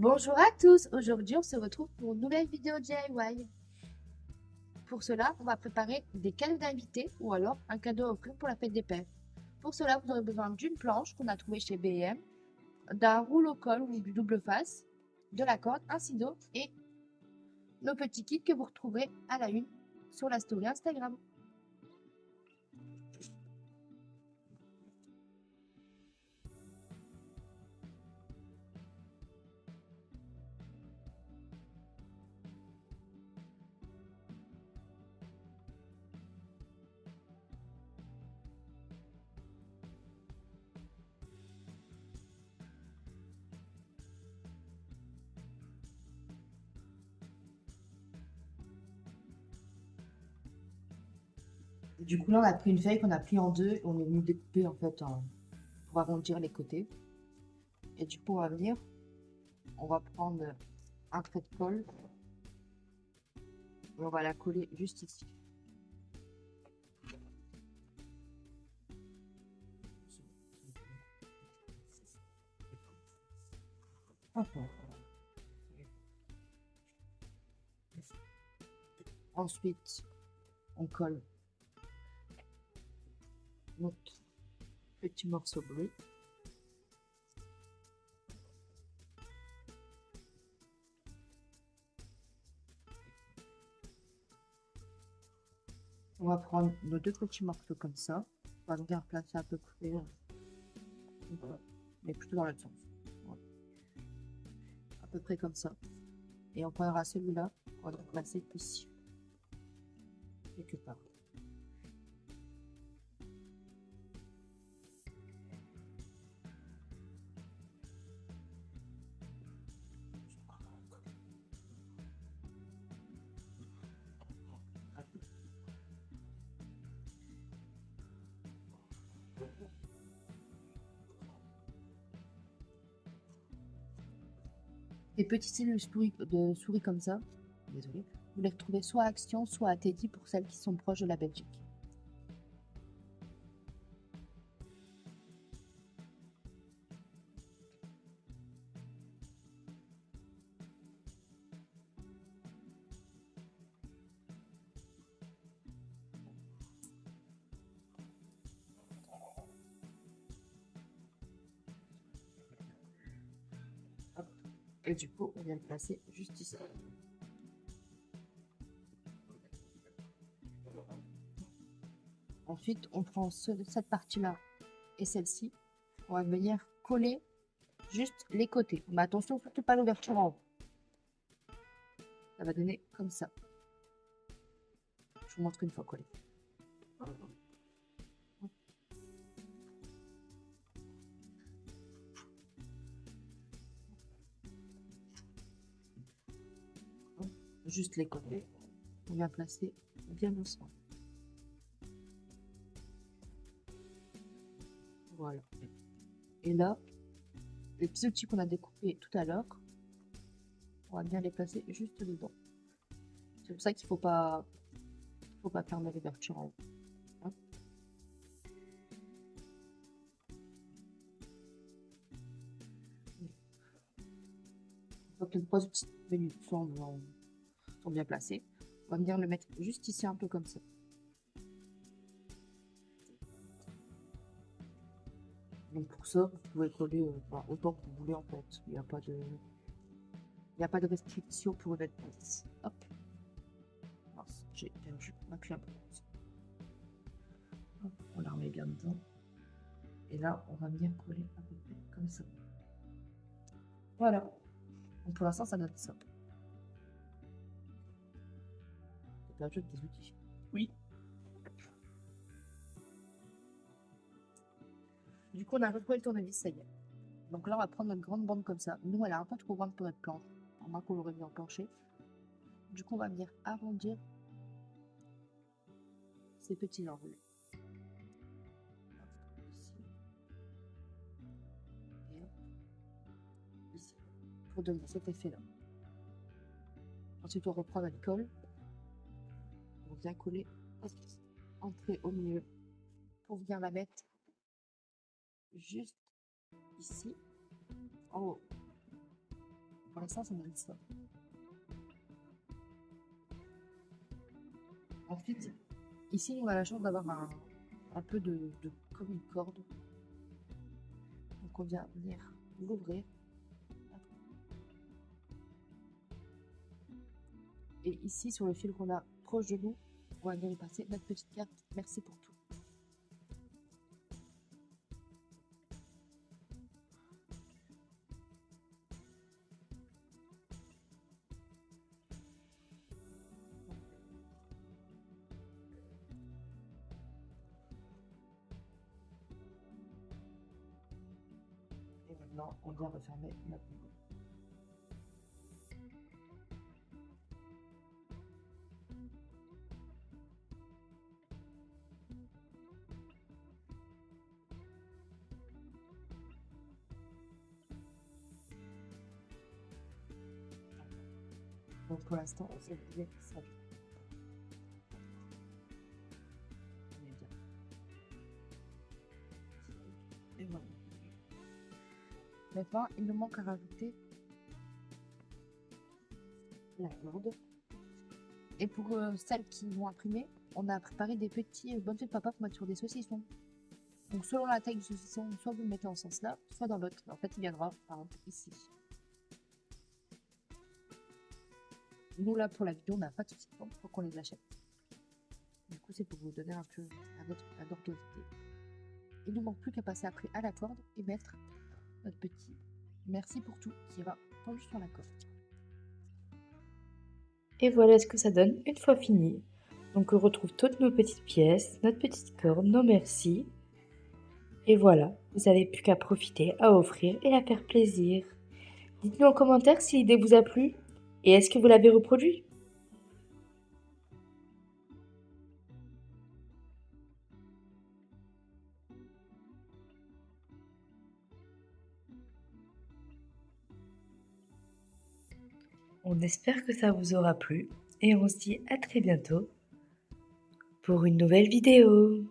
Bonjour à tous, aujourd'hui on se retrouve pour une nouvelle vidéo DIY. Pour cela, on va préparer des cadeaux d'invités ou alors un cadeau à offrir pour la fête des pères. Pour cela, vous aurez besoin d'une planche qu'on a trouvée chez B&M, d'un rouleau colle ou du double face, de la corde, un ciseau et nos petits kits que vous retrouverez à la une sur la story Instagram. Du coup, là, on a pris une feuille qu'on a pliée en deux et on est venu découper en fait pour arrondir les côtés. Et du coup, on va venir, on va prendre un trait de colle et on va la coller juste ici. Ensuite, on colle notre petit morceau bleu. On va prendre nos deux petits morceaux comme ça. On va bien placer à peu près, mais plutôt dans l'autre sens. Voilà. À peu près comme ça. Et on prendra celui-là, on va le placer ici, quelque part. Les petits cils de souris comme ça, désolé, vous les retrouvez soit à Action, soit à Teddy pour celles qui sont proches de la Belgique. Hop. Et du coup, on vient le placer juste ici. Ensuite, on prend cette partie-là et celle-ci. On va venir coller juste les côtés. Mais attention, surtout pas l'ouverture en haut. Ça va donner comme ça. Je vous montre une fois collé. Juste les côtés. On vient placer bien ensemble. Voilà. Et là, les petits outils qu'on a découpés tout à l'heure, on va bien les placer juste dedans. C'est pour ça qu'il faut pas fermer l'ouverture en haut. Hop. Donc les trois outils venus sont bien placés. On va venir le mettre juste ici un peu comme ça. Donc pour ça, vous pouvez coller autant que vous voulez en fait. Il n'y a pas de restriction pour votre place. Hop. Mince, j'ai perdu ma clé un peu. Hop, on la remet bien dedans. Et là, on va venir coller à peu près comme ça. Voilà. Donc pour l'instant, ça donne ça. J'ai perdu des outils. Oui. Du coup, on a retrouvé le tournevis, ça y est. Donc là, on va prendre notre grande bande comme ça. Nous, elle est un peu trop grande pour être planche. On va qu'on l'aurait mis en plancher. Du coup, on va venir arrondir ces petits enroulés. Ici. Et ici. Pour donner cet effet-là. Ensuite, on reprend notre colle. On vient coller, entrer au milieu pour venir la mettre juste ici, en haut. Pour l'instant, ça donne ça. Ensuite, ici, on a la chance d'avoir un peu comme une corde. Donc on vient venir l'ouvrir. Et ici, sur le fil qu'on a proche de nous, on va venir y passer notre petite carte. Merci pour tout. Et maintenant, on vient refermer notre boucle. Donc pour l'instant, c'est bien ça. On est bien. Et voilà. Maintenant, il nous manque à rajouter la corde. Et pour celles qui vont imprimer, on a préparé des petits bonnes fées de papa pour mettre sur des saucissons. Donc selon la taille du saucisson, soit vous le mettez en ce sens là, soit dans l'autre. En fait, il viendra par exemple ici. Nous là pour la vidéo, on n'a pas de saucissons, il faut qu'on les achète. Du coup, c'est pour vous donner un peu un ordre d'idée. Il ne manque plus qu'à passer après à la corde et mettre notre petit merci pour tout qui va pendu sur la corde. Et voilà ce que ça donne une fois fini. Donc on retrouve toutes nos petites pièces, notre petite corde, nos merci. Et voilà, vous n'avez plus qu'à profiter, à offrir et à faire plaisir. Dites-nous en commentaire si l'idée vous a plu et est-ce que vous l'avez reproduit? On espère que ça vous aura plu et on se dit à très bientôt pour une nouvelle vidéo.